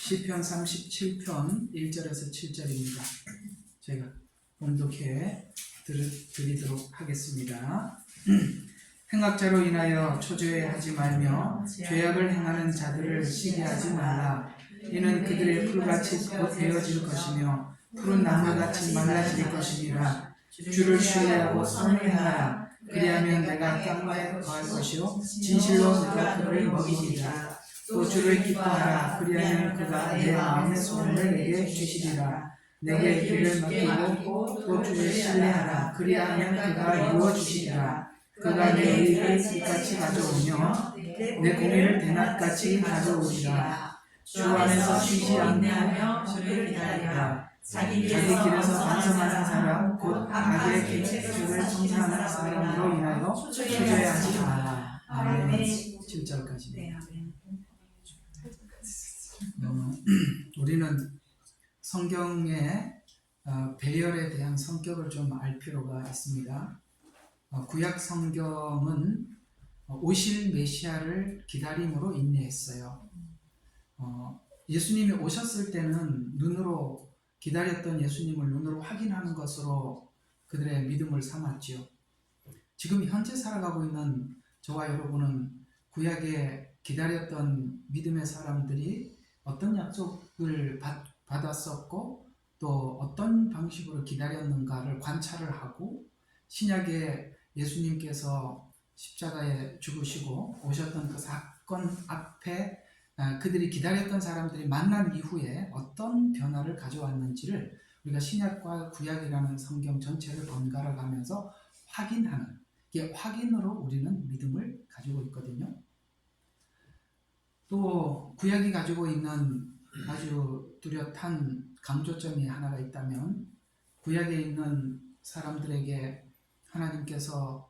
시편 37편 1절에서 7절입니다. 제가 봉독해 드리도록 하겠습니다. 행악자로 인하여 초조해하지 말며 죄악을 행하는 자들을 시기하지 말라. 이는 그들의 풀같이 베어질 것이며 푸른 나무같이 말라질 것이니라. 주를 신뢰하고 선을 행하라. 그리하면 내가 땅에 거할 것이요 진실로 내가 그를 먹이리라. 또 주를 기뻐하라. 그리하면 그가 내 마음의 소원을 내게 주시리라. 내게 길을 맡기고 또 주를 신뢰하라. 그리하면 그가 이루어 주시리라. 그가 내 의를 빛같이 가져오며 내 공의를 대낮같이 가져오리라. 주 안에서 쉬지 않고 주를 기다리라. 자기 길에서 반성하는 사람 곧 악의 계책을 청산하는 사람으로 인하여 초조해하지 마라. 아멘. 7절까지. 우리는 성경의 배열에 대한 성격을 좀 알 필요가 있습니다. 구약 성경은 오실 메시아를 기다림으로 인내했어요. 예수님이 오셨을 때는 눈으로 기다렸던 예수님을 눈으로 확인하는 것으로 그들의 믿음을 삼았지요. 지금 현재 살아가고 있는 저와 여러분은 구약에 기다렸던 믿음의 사람들이 어떤 약속을 받았었고 또 어떤 방식으로 기다렸는가를 관찰을 하고 신약에 예수님께서 십자가에 죽으시고 오셨던 그 사건 앞에 그들이 기다렸던 사람들이 만난 이후에 어떤 변화를 가져왔는지를 우리가 신약과 구약이라는 성경 전체를 번갈아 가면서 확인하는, 이게 확인으로 우리는 믿음을 가지고 있거든요. 또 구약이 가지고 있는 아주 뚜렷한 강조점이 하나가 있다면 구약에 있는 사람들에게 하나님께서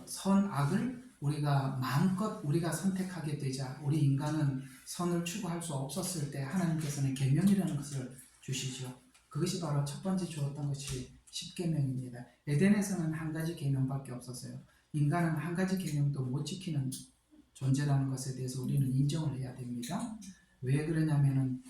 선악을 우리가 마음껏 우리가 선택하게 되자 우리 인간은 선을 추구할 수 없었을 때 하나님께서는 계명이라는 것을 주시죠. 그것이 바로 첫 번째 주었던 것이 십계명입니다. 에덴에서는 한 가지 계명밖에 없었어요. 인간은 한 가지 계명도 못 지키는 존재라는 것에 대해서 우리는 인정을 해야 됩니다. 왜 그러냐면은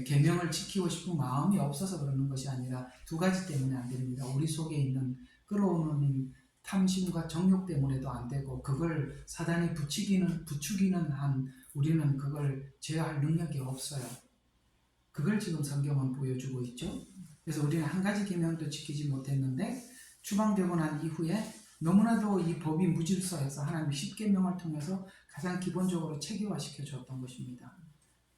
계명을 지키고 싶은 마음이 없어서 그러는 것이 아니라 두 가지 때문에 안 됩니다. 우리 속에 있는 끌어오는 탐심과 정욕 때문에도 안 되고 그걸 사단이 부추기는 한 우리는 그걸 제어할 능력이 없어요. 그걸 지금 성경은 보여주고 있죠. 그래서 우리는 한 가지 계명도 지키지 못했는데 추방되고 난 이후에 너무나도 이 법이 무질서해서 하나님이 십계명을 통해서 가장 기본적으로 체계화시켜 줬던 것입니다.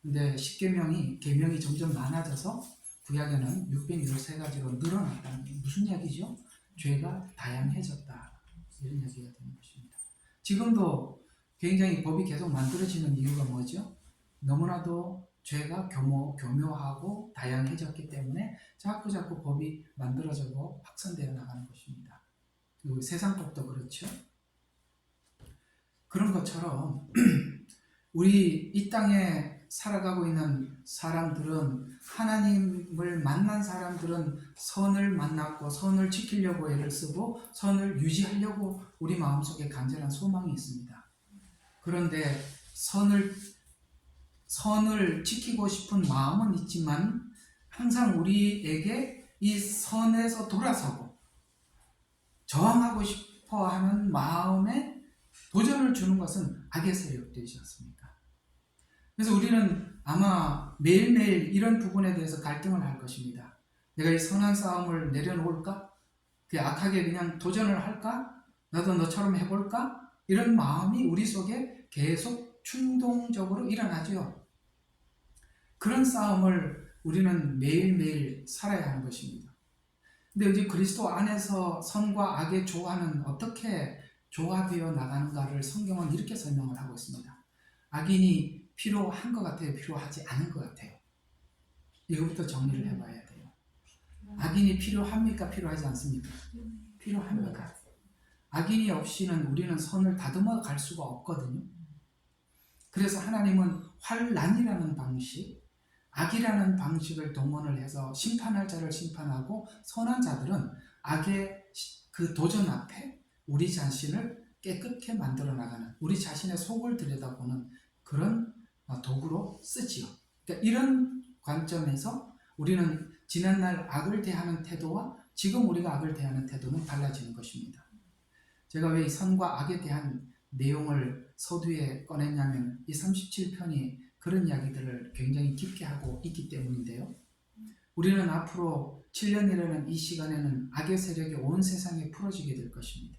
근데 계명이 점점 많아져서 구약에는 613가지로 늘어났다는 게 무슨 이야기죠? 죄가 다양해졌다. 이런 이야기가 되는 것입니다. 지금도 굉장히 법이 계속 만들어지는 이유가 뭐죠? 너무나도 죄가 교묘하고 다양해졌기 때문에 자꾸 법이 만들어지고 확산되어 나가는 것입니다. 그리고 세상법도 그렇죠. 그런 것처럼 우리 이 땅에 살아가고 있는 사람들은 하나님을 만난 사람들은 선을 만났고 선을 지키려고 애를 쓰고 선을 유지하려고 우리 마음속에 간절한 소망이 있습니다. 그런데 선을 지키고 싶은 마음은 있지만 항상 우리에게 이 선에서 돌아서고 저항하고 싶어하는 마음에 도전을 주는 것은 악의 세력들이지 않습니까? 그래서 우리는 아마 매일매일 이런 부분에 대해서 갈등을 할 것입니다. 내가 이 선한 싸움을 내려놓을까? 그 악하게 그냥 도전을 할까? 나도 너처럼 해볼까? 이런 마음이 우리 속에 계속 충동적으로 일어나죠. 그런 싸움을 우리는 매일매일 살아야 하는 것입니다. 근데 이제 그리스도 안에서 선과 악의 조화는 어떻게 조화되어 나가는가를 성경은 이렇게 설명을 하고 있습니다. 악인이 필요한 것 같아요? 필요하지 않은 것 같아요? 이거부터 정리를 해봐야 돼요. 악인이 필요합니까? 필요하지 않습니까? 필요합니다. 악인이 없이는 우리는 선을 다듬어 갈 수가 없거든요. 그래서 하나님은 환난이라는 방식, 악이라는 방식을 동원을 해서 심판할 자를 심판하고 선한 자들은 악의 그 도전 앞에 우리 자신을 깨끗게 만들어 나가는, 우리 자신의 속을 들여다보는 그런 도구로 쓰지요. 그러니까 이런 관점에서 우리는 지난날 악을 대하는 태도와 지금 우리가 악을 대하는 태도는 달라지는 것입니다. 제가 왜 이 선과 악에 대한 내용을 서두에 꺼냈냐면 이 37편이 그런 이야기들을 굉장히 깊게 하고 있기 때문인데요. 우리는 앞으로 7년이라는 이 시간에는 악의 세력이 온 세상에 풀어지게 될 것입니다.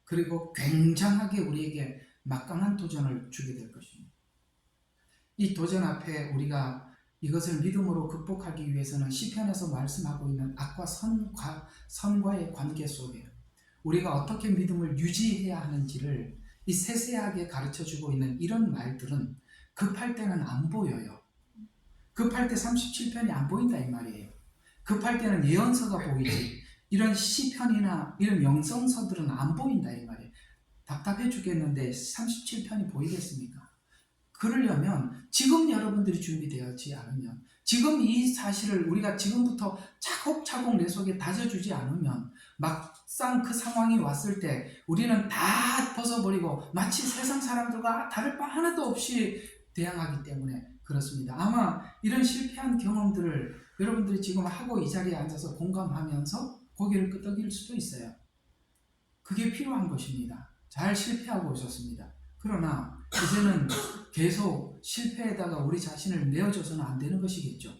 그리고 굉장하게 우리에게 막강한 도전을 주게 될 것입니다. 이 도전 앞에 우리가 이것을 믿음으로 극복하기 위해서는 시편에서 말씀하고 있는 악과 선과의 관계 속에 우리가 어떻게 믿음을 유지해야 하는지를 이 세세하게 가르쳐주고 있는 이런 말들은 급할 때는 안 보여요. 급할 때 37편이 안 보인다 이 말이에요. 급할 때는 예언서가 보이지 이런 시편이나 이런 영성서들은 안 보인다 이 말이에요. 답답해 죽겠는데 37편이 보이겠습니까? 그러려면 지금 여러분들이 준비되었지 않으면, 지금 이 사실을 우리가 지금부터 차곡차곡 내 속에 다져주지 않으면 막상 그 상황이 왔을 때 우리는 다 벗어버리고 마치 세상 사람들과 다를 바 하나도 없이 대항하기 때문에 그렇습니다. 아마 이런 실패한 경험들을 여러분들이 지금 하고 이 자리에 앉아서 공감하면서 고개를 끄덕일 수도 있어요. 그게 필요한 것입니다. 잘 실패하고 오셨습니다. 그러나 이제는 계속 실패에다가 우리 자신을 내어줘서는 안 되는 것이겠죠.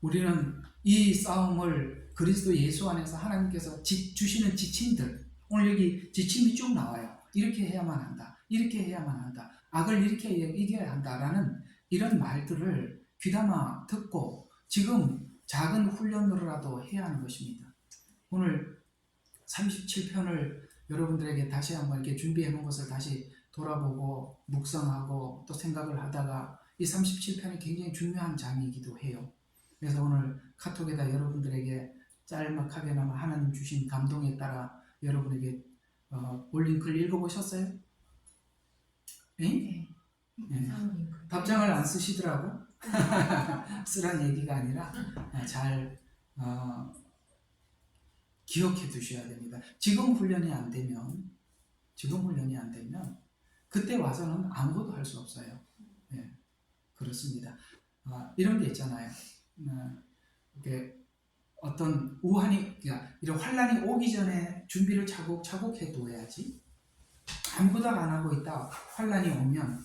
우리는 이 싸움을 그리스도 예수 안에서 하나님께서 주시는 지침들, 오늘 여기 지침이 쭉 나와요. 이렇게 해야만 한다. 이렇게 해야만 한다. 악을 이렇게 이겨야 한다라는 이런 말들을 귀담아 듣고 지금 작은 훈련으로라도 해야 하는 것입니다. 오늘 37편을 여러분들에게 다시 한번 이렇게 준비해 놓은 것을 다시 돌아보고 묵상하고 또 생각을 하다가 이 37편이 굉장히 중요한 장이기도 해요. 그래서 오늘 카톡에다 여러분들에게 짤막하게나마 하나님 주신 감동에 따라 여러분에게 올린 글 읽어보셨어요? 네. 답장을 안 쓰시더라고. 쓰란 얘기가 아니라 잘 기억해 두셔야 됩니다. 지금 훈련이 안 되면 그때 와서는 아무것도 할 수 없어요. 네, 그렇습니다. 이런 게 있잖아요. 이렇게 어떤 이런 환란이 오기 전에 준비를 차곡차곡 해둬야지. 아무것도 안 하고 있다 환란이 오면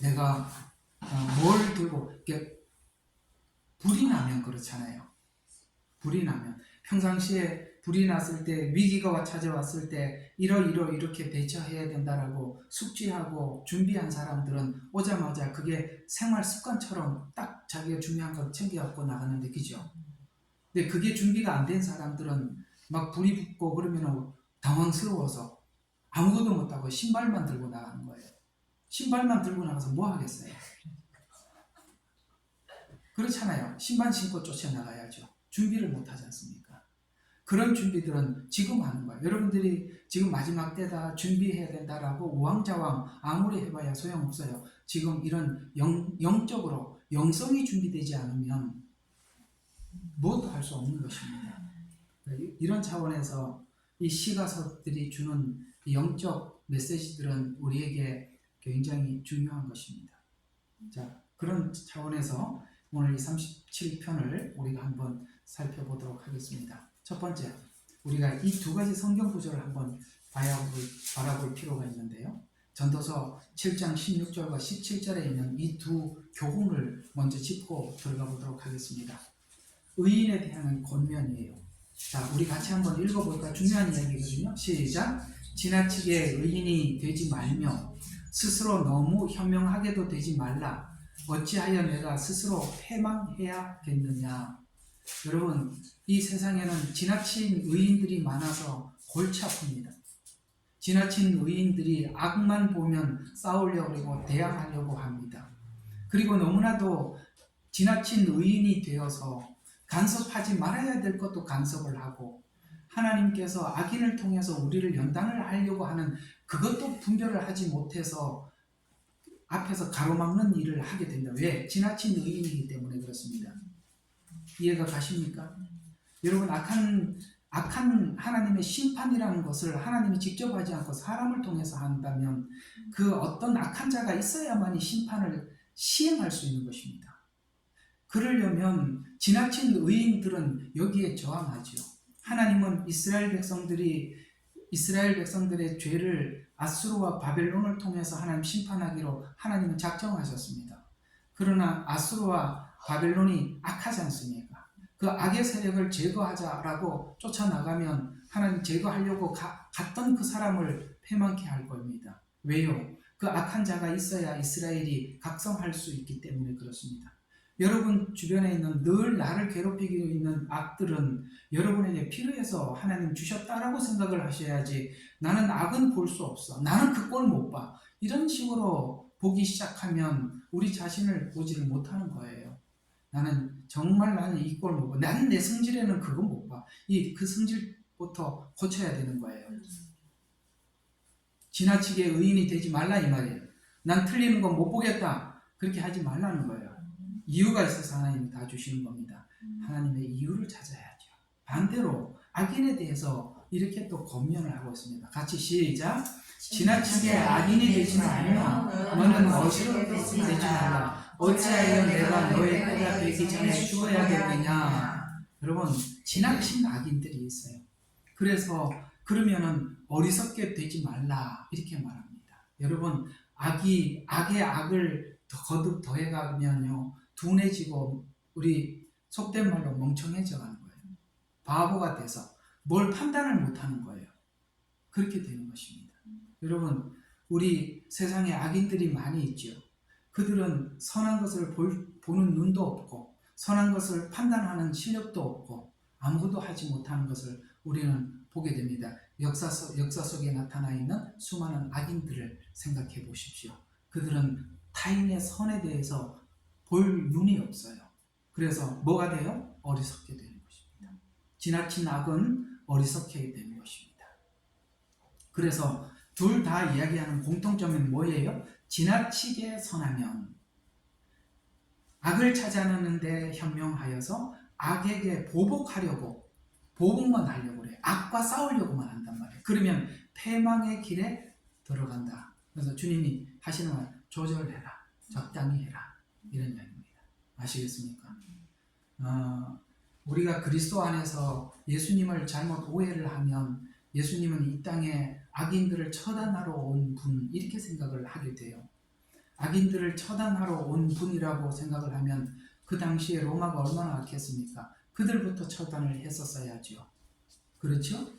내가 뭘 들고 이렇게 불이 나면 그렇잖아요. 불이 나면 평상시에 불이 났을 때 위기가 찾아왔을 때 이렇게 대처해야 된다라고 숙지하고 준비한 사람들은 오자마자 그게 생활 습관처럼 딱 자기가 중요한 거 챙겨갖고 나가는데 그죠? 근데 그게 준비가 안 된 사람들은 막 불이 붙고 그러면 당황스러워서 아무것도 못하고 신발만 들고 나가는 거예요. 신발만 들고 나가서 뭐 하겠어요? 그렇잖아요. 신발 신고 쫓아나가야죠. 준비를 못하지 않습니까? 그런 준비들은 지금 하는 거예요. 여러분들이 지금 마지막 때다 준비해야 된다라고 우왕좌왕 아무리 해봐야 소용없어요. 지금 이런 영적으로 영성이 준비되지 않으면 무엇도 할 수 없는 것입니다. 이런 차원에서 이 시가서들이 주는 영적 메시지들은 우리에게 굉장히 중요한 것입니다. 자, 그런 차원에서 오늘 이 37편을 우리가 한번 살펴보도록 하겠습니다. 첫 번째, 우리가 이 두 가지 성경 구절을 한번 바라볼 필요가 있는데요. 전도서 7장 16절과 17절에 있는 이 두 교훈을 먼저 짚고 들어가 보도록 하겠습니다. 의인에 대한 권면이에요. 자, 우리 같이 한번 읽어볼까? 중요한 이야기거든요. 시작! 지나치게 의인이 되지 말며 스스로 너무 현명하게도 되지 말라. 어찌하여 내가 스스로 패망해야겠느냐. 여러분, 이 세상에는 지나친 의인들이 많아서 골치 아픕니다. 지나친 의인들이 악만 보면 싸우려고 그러고 대항하려고 합니다. 그리고 너무나도 지나친 의인이 되어서 간섭하지 말아야 될 것도 간섭을 하고 하나님께서 악인을 통해서 우리를 연단을 하려고 하는 그것도 분별을 하지 못해서 앞에서 가로막는 일을 하게 된다. 왜? 지나친 의인이기 때문에 그렇습니다. 이해가 가십니까? 여러분, 악한 하나님의 심판이라는 것을 하나님이 직접 하지 않고 사람을 통해서 한다면 그 어떤 악한 자가 있어야만이 심판을 시행할 수 있는 것입니다. 그러려면 지나친 의인들은 여기에 저항하죠. 하나님은 이스라엘 백성들의 죄를 아수르와 바벨론을 통해서 하나님 심판하기로 하나님은 작정하셨습니다. 그러나 아수르와 바벨론이 악하지 않습니까? 그 악의 세력을 제거하자라고 쫓아나가면 하나님 제거하려고 갔던 그 사람을 패망케 할 겁니다. 왜요? 그 악한 자가 있어야 이스라엘이 각성할 수 있기 때문에 그렇습니다. 여러분 주변에 있는 늘 나를 괴롭히고 있는 악들은 여러분에게 필요해서 하나님 주셨다라고 생각을 하셔야지, 나는 악은 볼 수 없어, 나는 그 꼴 못 봐, 이런 식으로 보기 시작하면 우리 자신을 보지를 못하는 거예요. 나는 이 꼴 못 봐, 나는 내 성질에는 그거 못 봐. 그 성질부터 고쳐야 되는 거예요. 지나치게 의인이 되지 말라 이 말이에요. 난 틀리는 건 못 보겠다, 그렇게 하지 말라는 거예요. 이유가 있어서 하나님이 다 주시는 겁니다. 하나님의 이유를 찾아야죠. 반대로 악인에 대해서 이렇게 또 권면을 하고 있습니다. 같이 시작. 지나치게 악인이 되지 말며 너는 어지럽게 되지 말라. 어찌하여 내가 너의 때가 되기 전에 죽어야겠느냐. 여러분, 지나친 악인들이 있어요. 그러면은 어리석게 되지 말라 이렇게 말합니다. 여러분, 악의 악을 거듭 더해가면요, 둔해지고 우리 속된 말로 멍청해져 가는 거예요. 바보가 돼서 뭘 판단을 못하는 거예요. 그렇게 되는 것입니다. 여러분, 우리 세상에 악인들이 많이 있죠. 그들은 선한 것을 보는 눈도 없고 선한 것을 판단하는 실력도 없고 아무것도 하지 못하는 것을 우리는 보게 됩니다. 역사 속에 나타나 있는 수많은 악인들을 생각해 보십시오. 그들은 타인의 선에 대해서 볼 눈이 없어요. 그래서 뭐가 돼요? 어리석게 되는 것입니다. 지나친 악은 어리석게 되는 것입니다. 그래서 둘 다 이야기하는 공통점은 뭐예요? 지나치게 선하면 악을 찾아내는데 현명하여서 악에게 보복만 하려고 그래요. 악과 싸우려고만 한단 말이에요. 그러면 패망의 길에 들어간다. 그래서 주님이 하시는 말, 조절해라, 적당히 해라, 이런 이야기입니다. 아시겠습니까? 우리가 그리스도 안에서 예수님을 잘못 오해를 하면 예수님은 이 땅에 악인들을 처단하러 온 분, 이렇게 생각을 하게 돼요. 악인들을 처단하러 온 분이라고 생각을 하면 그 당시에 로마가 얼마나 악했습니까? 그들부터 처단을 했었어야죠. 그렇죠?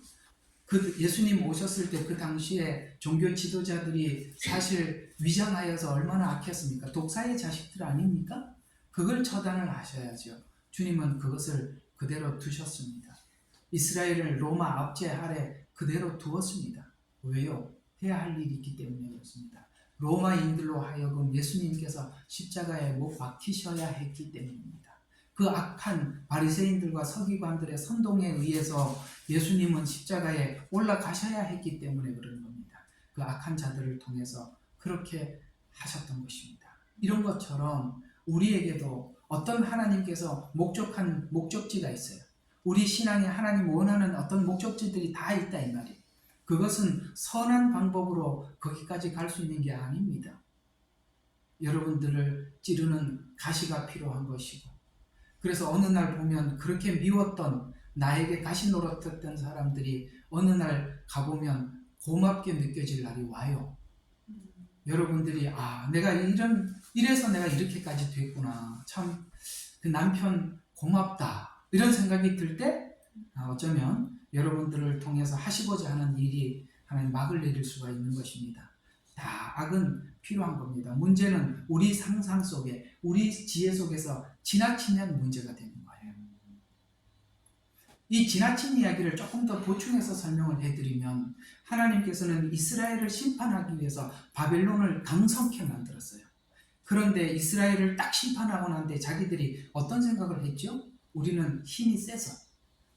예수님 오셨을 때 그 당시에 종교 지도자들이 사실 위장하여서 얼마나 악했습니까? 독사의 자식들 아닙니까? 그걸 처단을 하셔야죠. 주님은 그것을 그대로 두셨습니다. 이스라엘을 로마 압제 아래 그대로 두었습니다. 왜요? 해야 할 일이 있기 때문에 그렇습니다. 로마인들로 하여금 예수님께서 십자가에 못 박히셔야 했기 때문입니다. 그 악한 바리새인들과 서기관들의 선동에 의해서 예수님은 십자가에 올라가셔야 했기 때문에 그런 겁니다. 그 악한 자들을 통해서 그렇게 하셨던 것입니다. 이런 것처럼 우리에게도 어떤 하나님께서 목적한 목적지가 있어요. 우리 신앙에 하나님 원하는 어떤 목적지들이 다 있다 이 말이에요. 그것은 선한 방법으로 거기까지 갈 수 있는 게 아닙니다. 여러분들을 찌르는 가시가 필요한 것이고, 그래서 어느 날 보면 그렇게 미웠던, 나에게 가시 노릇했던 사람들이 어느 날 가보면 고맙게 느껴질 날이 와요. 여러분들이 내가 이래서 내가 이렇게까지 됐구나, 참 그 남편 고맙다, 이런 생각이 들 때 어쩌면 여러분들을 통해서 하시고자 하는 일이 하나님 막을 내릴 수가 있는 것입니다. 다 악은 필요한 겁니다. 문제는 우리 상상 속에, 우리 지혜 속에서 지나치면 문제가 되는 거예요. 이 지나친 이야기를 조금 더 보충해서 설명을 해드리면, 하나님께서는 이스라엘을 심판하기 위해서 바벨론을 강성케 만들었어요. 그런데 이스라엘을 딱 심판하고 난 뒤에 자기들이 어떤 생각을 했죠? 우리는 힘이 세서,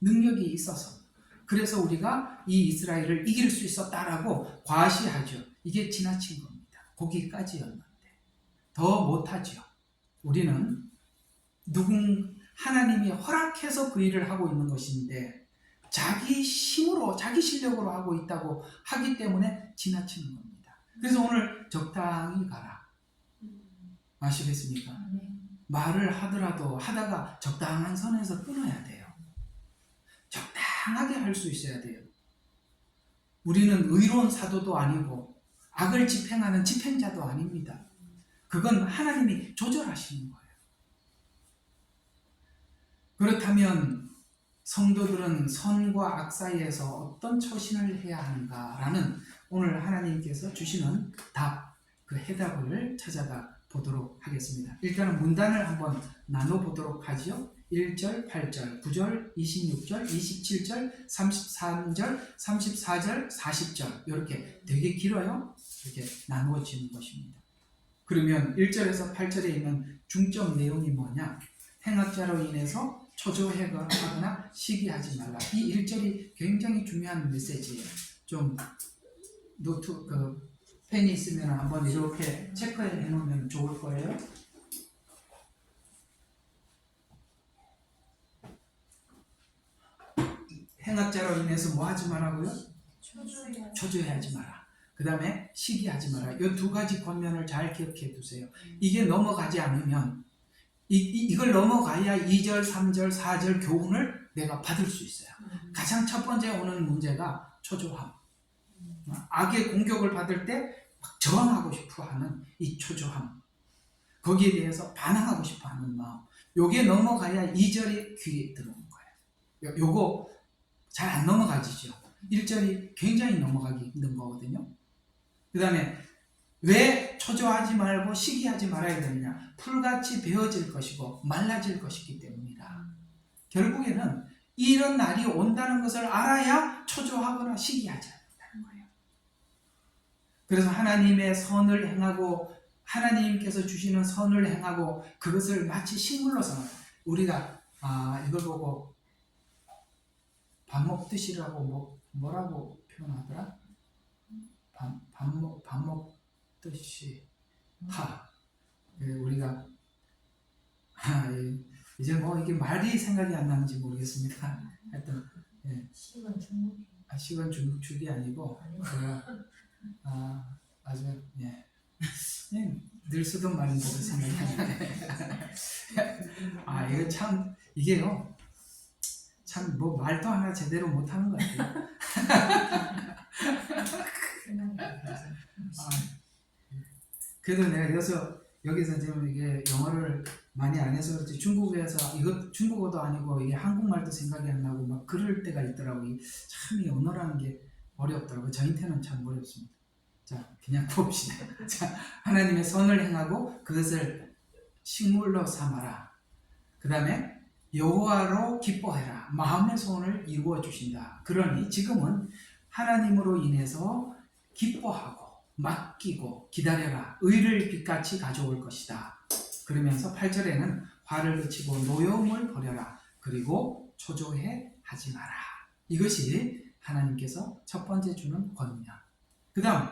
능력이 있어서, 그래서 우리가 이 이스라엘을 이길 수 있었다라고 과시하죠. 이게 지나친 겁니다. 거기까지였는데 더 못하죠. 우리는 하나님이 허락해서 그 일을 하고 있는 것인데 자기 힘으로, 자기 실력으로 하고 있다고 하기 때문에 지나치는 겁니다. 그래서 오늘 적당히 가라. 아시겠습니까? 말을 하더라도 하다가 적당한 선에서 끊어야 돼요. 적당하게 할 수 있어야 돼요. 우리는 의로운 사도도 아니고 악을 집행하는 집행자도 아닙니다. 그건 하나님이 조절하시는 거예요. 그렇다면 성도들은 선과 악 사이에서 어떤 처신을 해야 하는가라는 오늘 하나님께서 주시는 답, 그 해답을 찾아가 보도록 하겠습니다. 일단은 문단을 한번 나눠보도록 하죠. 1절, 8절, 9절, 26절, 27절, 33절, 34절, 40절 이렇게 되게 길어요. 이렇게 나누어지는 것입니다. 그러면 1절에서 8절에 있는 중점 내용이 뭐냐? 행악자로 인해서 초조해하거나 시기하지 말라. 이 1절이 굉장히 중요한 메시지예요. 좀 노트, 펜이 있으면 한번 이렇게 체크해 놓으면 좋을 거예요. 행악자로 인해서 뭐 하지 말라고요? 초조해하지 마라. 그 다음에 시기하지 마라. 이 두 가지 권면을 잘 기억해 두세요. 이게 넘어가지 않으면 이걸 넘어가야 2절, 3절, 4절 교훈을 내가 받을 수 있어요. 가장 첫 번째 오는 문제가 초조함. 악의 공격을 받을 때 막 저항하고 싶어하는 이 초조함. 거기에 대해서 반항하고 싶어하는 마음. 요게 넘어가야 2절이 귀에 들어오는 거예요. 요거 잘 안 넘어가지죠. 1절이 굉장히 넘어가기 힘든 거거든요. 그 다음에 왜 초조하지 말고 시기하지 말아야 되느냐? 풀같이 베어질 것이고 말라질 것이기 때문이다. 결국에는 이런 날이 온다는 것을 알아야 초조하거나 시기하지 않는다는 거예요. 그래서 하나님의 선을 행하고 하나님께서 주시는 선을 행하고 그것을 마치 식물로 삼아. 우리가 이걸 보고 밥 먹듯이라고 뭐라고 표현하더라? 밥 먹듯이 우리가 이제 뭐 이게 말이 생각이 안 나는지 모르겠습니다. 하여튼 시간 중국축이 아니고 아주 늘 쓰던 말인데도 생각이 안 나네. 이거 참 이게요. 참 뭐 말도 하나 제대로 못하는 것 같아요. 그래도 내가 여기서 지금 이게 영어를 많이 안 해서 그렇지 중국에서 이거 중국어도 아니고 이게 한국말도 생각이 안 나고 막 그럴 때가 있더라고요. 참 이 언어라는 게 어렵더라고요. 저한테는 참 어렵습니다. 자, 그냥 봅시다. 자, 하나님의 선을 행하고 그것을 식물로 삼아라. 그 다음에 여호와로 기뻐해라. 마음의 소원을 이루어 주신다. 그러니 지금은 하나님으로 인해서 기뻐하고 맡기고 기다려라. 의를 빛같이 가져올 것이다. 그러면서 8절에는 화를 그치고 노여움을 버려라. 그리고 초조해 하지 마라. 이것이 하나님께서 첫 번째 주는 권면. 그 다음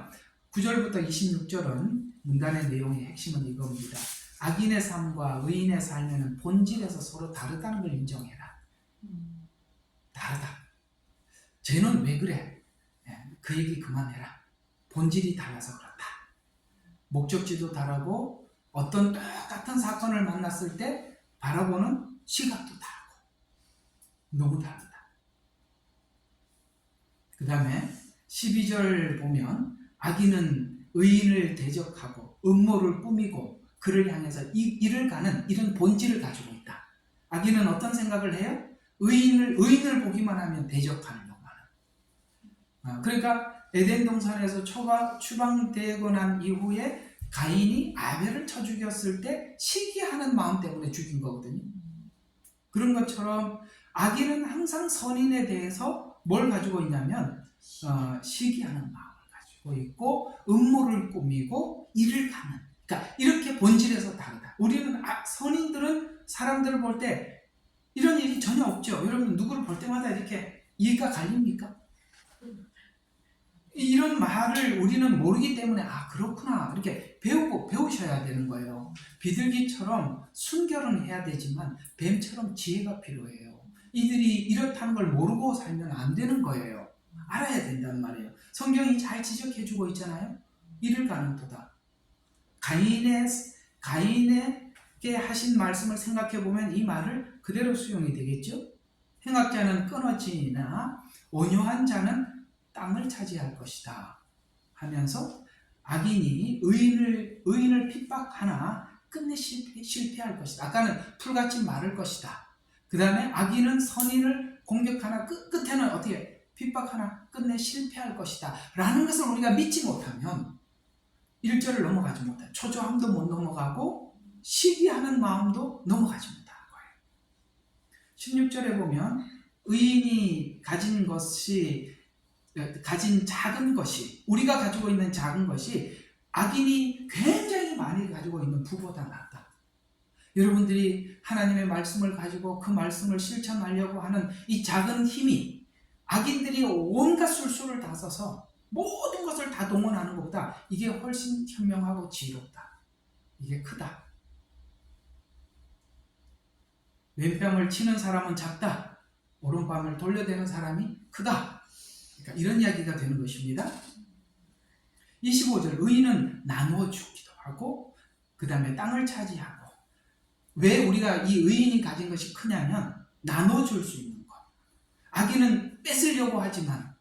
9절부터 26절은 문단의 내용의 핵심은 이겁니다. 악인의 삶과 의인의 삶에는 본질에서 서로 다르다는 걸 인정해라. 다르다. 쟤는 왜 그래? 그 얘기 그만해라. 본질이 달라서 그렇다. 목적지도 다르고 어떤 똑같은 사건을 만났을 때 바라보는 시각도 다르고 너무 다르다. 그 다음에 12절 보면 악인은 의인을 대적하고 음모를 꾸미고 그를 향해서 일을 가는 이런 본질을 가지고 있다. 악인은 어떤 생각을 해요? 의인을 보기만 하면 대적하려고 하는. 그러니까 에덴 동산에서 추방되고 난 이후에 가인이 아벨을 쳐 죽였을 때 시기하는 마음 때문에 죽인 거거든요. 그런 것처럼 악인은 항상 선인에 대해서 뭘 가지고 있냐면 시기하는 마음을 가지고 있고 음모를 꾸미고 일을 가는. 그러니까 이렇게 본질에서 다르다. 우리는 선인들은 사람들을 볼 때 이런 일이 전혀 없죠. 여러분 누구를 볼 때마다 이렇게 이해가 갈립니까? 이런 말을 우리는 모르기 때문에 그렇구나 이렇게 배우셔야 되는 거예요. 비둘기처럼 순결은 해야 되지만 뱀처럼 지혜가 필요해요. 이들이 이렇다는 걸 모르고 살면 안 되는 거예요. 알아야 된단 말이에요. 성경이 잘 지적해주고 있잖아요. 이를 가는 도다. 가인의 가인에게 하신 말씀을 생각해 보면 이 말을 그대로 수용이 되겠죠. 행악자는 끊어지나 온유한 자는 땅을 차지할 것이다 하면서 악인이 의인을 핍박하나 끝내 실패할 것이다. 아까는 풀같이 마를 것이다. 그 다음에 악인은 선인을 공격하나 끝에는 어떻게 핍박하나 끝내 실패할 것이다 라는 것을 우리가 믿지 못하면 1절을 넘어가지 못해. 초조함도 못 넘어가고 시기하는 마음도 넘어가지 못하는 거예요. 16절에 보면 의인이 가진 작은 것이, 우리가 가지고 있는 작은 것이 악인이 굉장히 많이 가지고 있는 부보다 낫다. 여러분들이 하나님의 말씀을 가지고 그 말씀을 실천하려고 하는 이 작은 힘이 악인들이 온갖 술수를 다 써서 모든 것을 다 동원하는 것보다 이게 훨씬 현명하고 지혜롭다. 이게 크다. 왼뺨을 치는 사람은 작다. 오른뺨을 돌려대는 사람이 크다. 그러니까 이런 이야기가 되는 것입니다. 25절 의인은 나누어주기도 하고 그 다음에 땅을 차지하고, 왜 우리가 이 의인이 가진 것이 크냐면 나눠줄 수 있는 것. 악인은 뺏으려고 하지만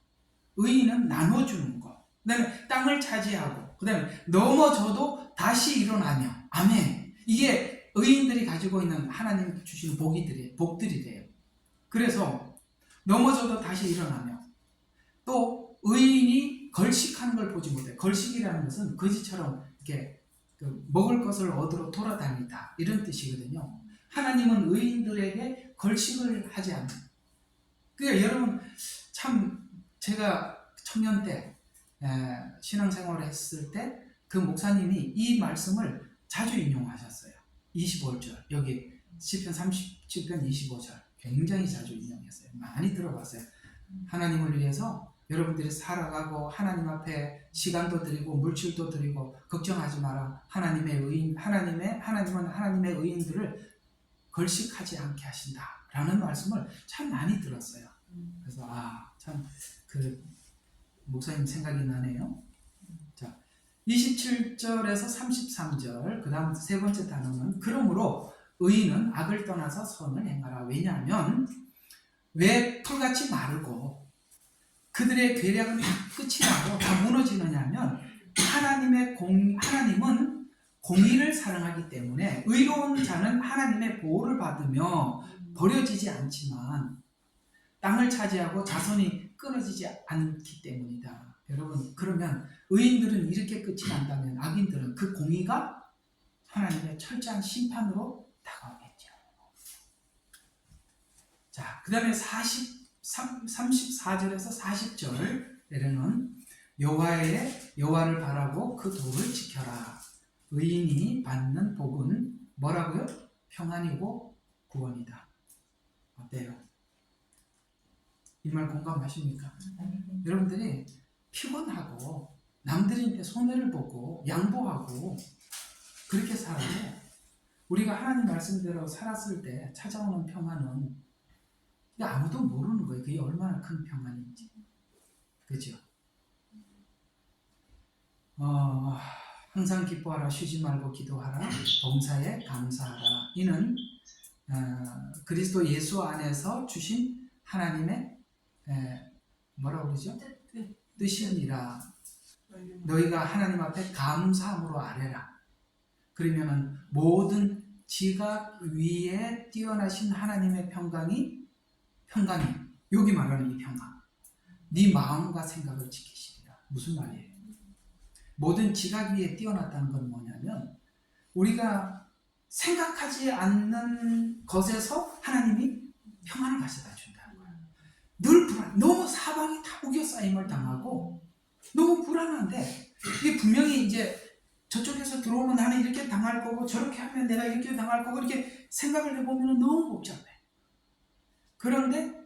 의인은 나눠주는 것. 그 다음에 땅을 차지하고, 그 다음에 넘어져도 다시 일어나며. 아멘. 이게 의인들이 가지고 있는 하나님 주시는 복들이래요. 그래서 넘어져도 다시 일어나며, 또 의인이 걸식하는 걸 보지 못해. 걸식이라는 것은 거지처럼 이렇게 먹을 것을 얻으러 돌아다니다 이런 뜻이거든요. 하나님은 의인들에게 걸식을 하지 않는. 그러니까 여러분 참, 제가 청년 때 신앙생활을 했을 때 그 목사님이 이 말씀을 자주 인용하셨어요. 25절 여기 시편 37편 25절 굉장히 자주 인용했어요. 많이 들어봤어요. 하나님을 위해서 여러분들이 살아가고 하나님 앞에 시간도 드리고 물질도 드리고 걱정하지 마라. 하나님은 하나님의 의인들을 걸식하지 않게 하신다 라는 말씀을 참 많이 들었어요. 그래서 참 그 목사님 생각이 나네요. 자, 27절에서 33절 그 다음 세 번째 단어는 그러므로 의인은 악을 떠나서 선을 행하라. 왜냐하면 왜 풀같이 마르고 그들의 계략은 다 끝이 나고 다 무너지느냐면 하나님은 공의를 사랑하기 때문에 의로운 자는 하나님의 보호를 받으며 버려지지 않지만 땅을 차지하고 자손이 끊어지지 않기 때문이다. 여러분, 그러면 의인들은 이렇게 끝이 난다면 악인들은 그 공의가 하나님의 철저한 심판으로 다가오겠죠. 자, 그 다음에 34절에서 40절에는 여호와를 바라고 그 도를 지켜라. 의인이 받는 복은 뭐라고요? 평안이고 구원이다. 어때요? 이 말 공감하십니까? 여러분들이 피곤하고 남들한테 손해를 보고 양보하고 그렇게 살아도 우리가 하나님 말씀대로 살았을 때 찾아오는 평안은 아무도 모르는 거예요. 그게 얼마나 큰 평안인지. 그죠? 항상 기뻐하라, 쉬지 말고 기도하라, 범사에 감사하라. 이는 그리스도 예수 안에서 주신 하나님의 뭐라고 그러죠? 뜻이니라. 너희가 하나님 앞에 감사함으로 아뢰라. 그러면은 모든 지각 위에 뛰어나신 하나님의 평강이 여기 말하는 이 평강, 네 마음과 생각을 지키시리라. 무슨 말이에요? 모든 지각 위에 뛰어났다는 건 뭐냐면 우리가 생각하지 않는 것에서 하나님이 평안을 가져다 준다는 거예요. 늘 너무 사방이 다 우겨싸임을 당하고 너무 불안한데 이게 분명히 이제 저쪽에서 들어오면 나는 이렇게 당할 거고 저렇게 하면 내가 이렇게 당할 거고 이렇게 생각을 해보면 너무 복잡해. 그런데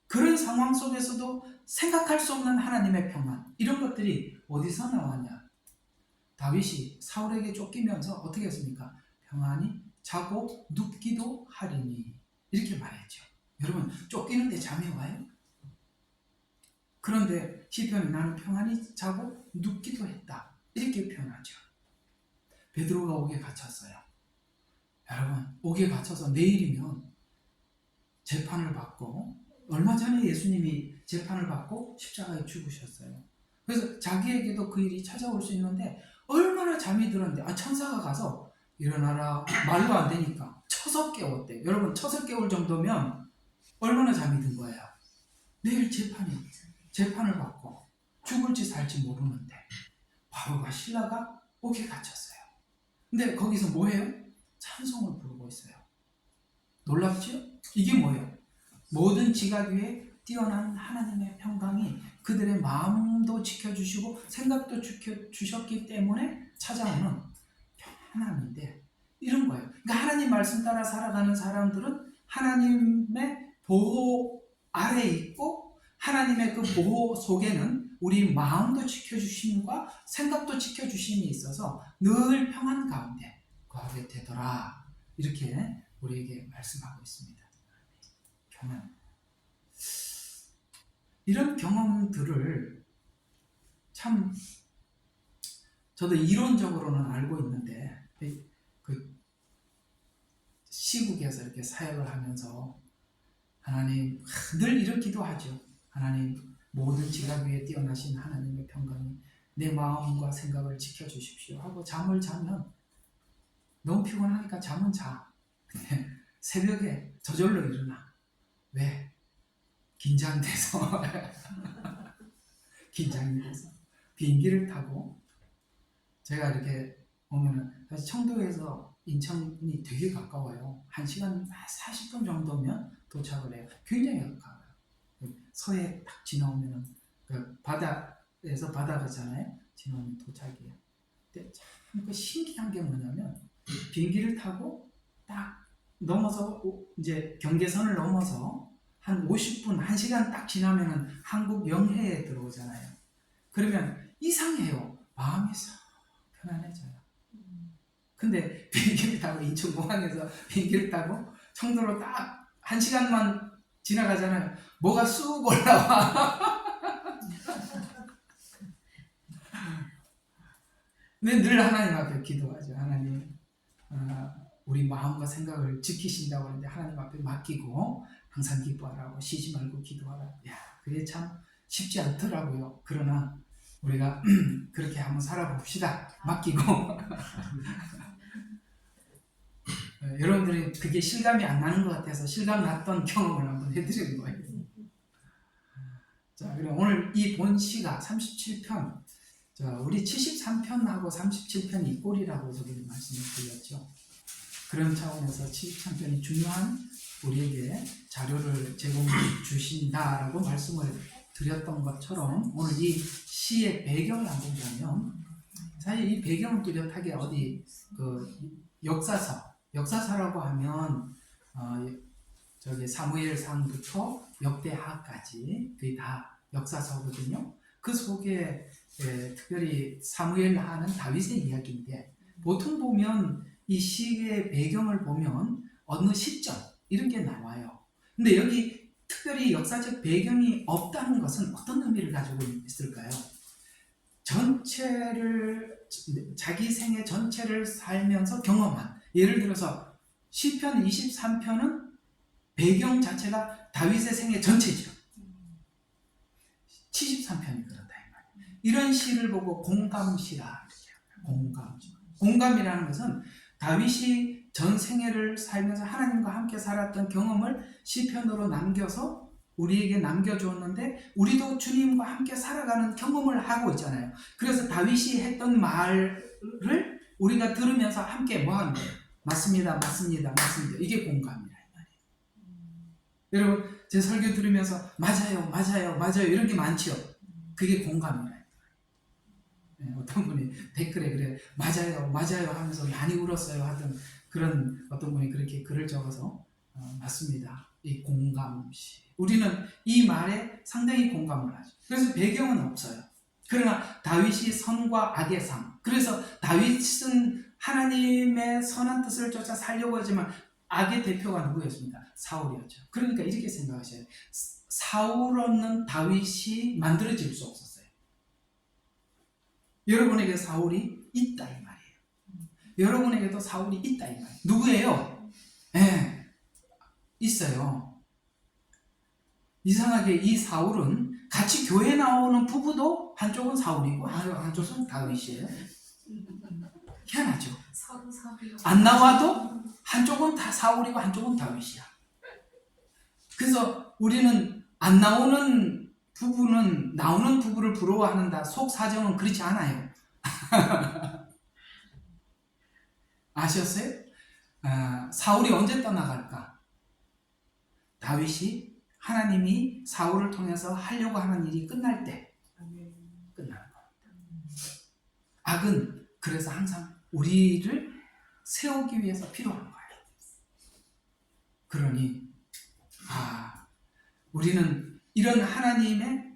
그런 상황 속에서도 생각할 수 없는 하나님의 평안, 이런 것들이 어디서 나왔냐? 다윗이 사울에게 쫓기면서 어떻게 했습니까? 평안히 자고 눕기도 하리니 이렇게 말했죠. 여러분, 쫓기는데 잠이 와요? 그런데 시편이 나는 평안히 자고 눕기도 했다 이렇게 표현하죠. 베드로가 옥에 갇혔어요. 여러분, 옥에 갇혀서 내일이면 재판을 받고, 얼마 전에 예수님이 재판을 받고 십자가에 죽으셨어요. 그래서 자기에게도 그 일이 찾아올 수 있는데 얼마나 잠이 들었는데, 천사가 가서 일어나라, 말도 안 되니까 쳐서 깨웠대. 여러분, 쳐서 깨울 정도면 얼마나 잠이 든 거예요. 내일 재판을 받고 죽을지 살지 모르는데 바울과 실라가 옥에 갇혔어요. 근데 거기서 뭐해요? 찬송을 부르고 있어요. 놀랍죠? 이게 뭐예요? 모든 지각 위에 뛰어난 하나님의 평강이 그들의 마음도 지켜주시고 생각도 지켜주셨기 때문에 찾아오는 평안인데, 이런 거예요. 그러니까 하나님 말씀 따라 살아가는 사람들은 하나님의 보호 아래 있고, 하나님의 그 보호 속에는 우리 마음도 지켜주심과 생각도 지켜주심이 있어서 늘 평안 가운데 거하게 되더라. 이렇게 우리에게 말씀하고 있습니다. 평안. 이런 경험들을 참 저도 이론적으로는 알고 있는데, 그 시국에서 이렇게 사역을 하면서 하나님 늘 이런 기도하죠. 하나님, 모든 지각 위에 뛰어나신 하나님의 평강이 내 마음과 생각을 지켜주십시오 하고 잠을 자면, 너무 피곤하니까 잠은 자. 근데 새벽에 저절로 일어나. 왜? 긴장돼서 긴장이 돼서 비행기를 타고, 제가 이렇게 오면은 사실 청도에서 인천이 되게 가까워요. 1시간 40분 정도면 도착을 해요. 굉장히 가까워요. 서해 딱 지나오면은 그 바다에서 바다가잖아요. 지나오면 도착이에요. 근데 참 그 신기한 게 뭐냐면, 비행기를 타고 딱 넘어서 이제 경계선을 넘어서 한 50분, 1시간 딱 지나면은 한국 영해에 들어오잖아요. 그러면 이상해요. 마음이 싹 편안해져요. 근데 비행기를 타고 인천공항에서 비행기를 타고 청도로 딱 1시간만 지나가잖아요. 뭐가 쑥 올라와. 근데 늘 하나님 앞에 기도하죠. 하나님, 우리 마음과 생각을 지키신다고 하는데 하나님 앞에 맡기고 항상 기뻐하라고, 쉬지 말고 기도하라. 야, 그게 참 쉽지 않더라고요. 그러나 우리가 그렇게 한번 살아봅시다. 맡기고. 여러분들이 그게 실감이 안 나는 것 같아서 실감 났던 경험을 한번 해드리는 거예요. 자, 그럼 오늘 이 본 시가 37편, 우리 73편하고 37편이 꼴이라고 저번에 말씀을 드렸죠. 그런 차원에서 73편이 중요한 우리에게 자료를 제공해 주신다라고 말씀을 드렸던 것처럼, 오늘 이 시의 배경을 한번 보면, 사실 이 배경은 뚜렷하게 어디 역사서라고 하면 저기 사무엘상부터 역대하까지 그게 다 역사서거든요. 그 속에 특별히 사무엘하는 다윗의 이야기인데, 보통 보면 이 시의 배경을 보면 어느 시점 이런 게 나와요. 근데 여기 특별히 역사적 배경이 없다는 것은 어떤 의미를 가지고 있을까요? 자기 생애 전체를 살면서 경험한, 예를 들어서 시편 23편은 배경 자체가 다윗의 생애 전체죠. 73편이 그렇다 이 말이에요. 이런 시를 보고 공감시라 이렇게 합니다. 공감이라는 것은 다윗이 전 생애를 살면서 하나님과 함께 살았던 경험을 시편으로 남겨서 우리에게 남겨주었는데, 우리도 주님과 함께 살아가는 경험을 하고 있잖아요. 그래서 다윗이 했던 말을 우리가 들으면서 함께 뭐하는 거예요? 맞습니다. 이게 공감이라 이 말이에요. 여러분, 제 설교 들으면서 맞아요 이런 게 많죠. 그게 공감이라. 어떤 분이 댓글에 그래 맞아요 하면서 많이 울었어요 하던 그런 어떤 분이 그렇게 글을 적어서 맞습니다. 이 공감시. 우리는 이 말에 상당히 공감을 하죠. 그래서 배경은 없어요. 그러나 다윗이 선과 악의 삶. 그래서 다윗은 하나님의 선한 뜻을 쫓아 살려고 하지만 악의 대표가 누구였습니까? 사울이었죠. 그러니까 이렇게 생각하셔야 돼요. 사울 없는 다윗이 만들어질 수 없었어요. 여러분에게 사울이 있다 이 말이에요. 여러분에게도 사울이 있다 이 말이에요. 누구예요? 예, 있어요. 이상하게 이 사울은 같이 교회 나오는 부부도 한쪽은 사울이고 한쪽은 다윗이에요. 희한하죠. 안 나와도 한쪽은 다 사울이고 한쪽은 다윗이야. 그래서 우리는 안 나오는 부부는 나오는 부부를 부러워하는다. 속 사정은 그렇지 않아요. 아셨어요? 사울이 언제 떠나갈까? 다윗이 하나님이 사울을 통해서 하려고 하는 일이 끝날 때 끝나는 겁니다. 악은 그래서 항상 우리를 세우기 위해서 필요한 거예요. 그러니 우리는 이런 하나님의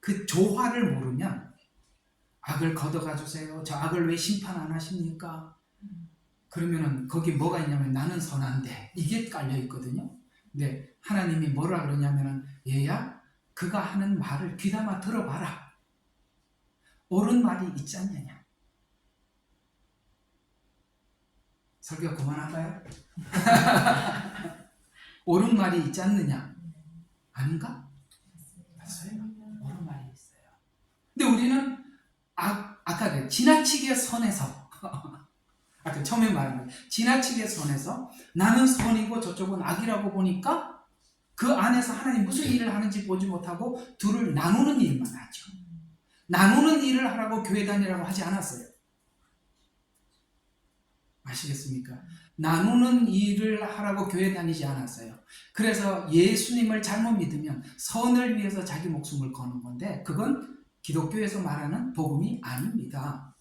그 조화를 모르면 악을 걷어가 주세요. 저 악을 왜 심판 안 하십니까? 그러면은 거기 뭐가 있냐면 나는 선한데 이게 깔려 있거든요. 근데 하나님이 뭐라 그러냐면은 얘야 그가 하는 말을 귀담아 들어봐라. 옳은 말이 있지 않느냐. 설교 그만할까요? 옳은 말이 있지 않느냐. 아닌가? 맞아요. 옳은 말이 있어요. 근데 우리는 아까 지나치게 선해서 아까 처음에 말한 거예요. 지나치게 선해서 나는 선이고 저쪽은 악이라고 보니까 그 안에서 하나님 무슨 일을 하는지 보지 못하고 둘을 나누는 일만 하죠. 나누는 일을 하라고 교회 다니라고 하지 않았어요. 아시겠습니까? 나누는 일을 하라고 교회 다니지 않았어요. 그래서 예수님을 잘못 믿으면 선을 위해서 자기 목숨을 거는 건데 그건 기독교에서 말하는 복음이 아닙니다.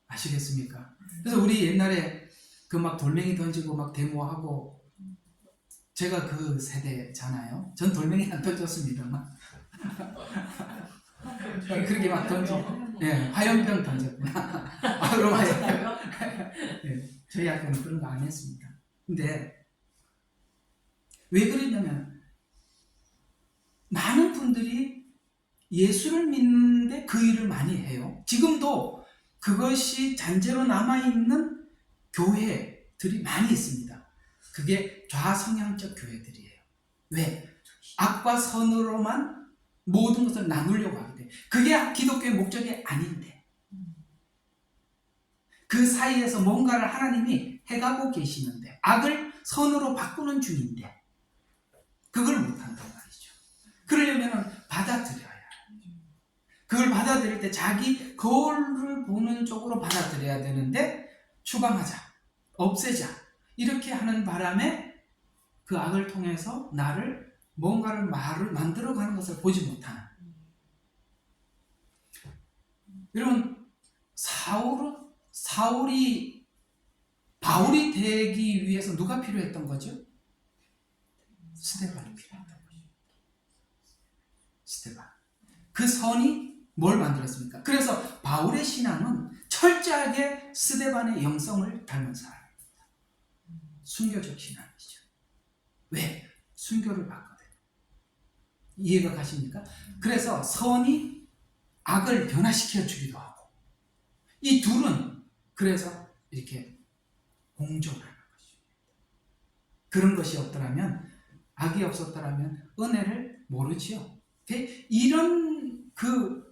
아시겠습니까? 그래서 우리 옛날에 그 막 돌멩이 던지고 막 데모하고 제가 그 세대잖아요. 전 돌멩이 안 던졌습니다만 그렇게 막 던지고 화염병 던졌구나. 그럼 화염병. 저희 학교는 그런 거 안 했습니다. 근데 왜 그랬냐면 많은 분들이 예수를 믿는데 그 일을 많이 해요. 지금도 그것이 잔재로 남아있는 교회들이 많이 있습니다. 그게 좌성향적 교회들이에요. 왜? 악과 선으로만 모든 것을 나누려고 하게 돼. 그게 기독교의 목적이 아닌데 그 사이에서 뭔가를 하나님이 해가고 계시는데 악을 선으로 바꾸는 중인데 그걸 못한단 말이죠. 그러려면 받아들여야 해요. 그걸 받아들일 때 자기 거울을 보는 쪽으로 받아들여야 되는데 추방하자, 없애자 이렇게 하는 바람에 그 악을 통해서 나를 뭔가를 만들어가는 것을 보지 못하는. 여러분 사울이 바울이 되기 위해서 누가 필요했던 거죠? 스데반이 필요했던 거죠. 스데반. 그 선이 뭘 만들었습니까? 그래서 바울의 신앙은 철저하게 스데반의 영성을 닮은 사람입니다. 순교적 신앙이죠. 왜? 순교를 받거든. 이해가 가십니까? 그래서 선이 악을 변화시켜 주기도 하고 이 둘은 그래서 이렇게 공존하는 것입니다. 그런 것이 없더라면 악이 없었더라면 은혜를 모르지요. 이런 그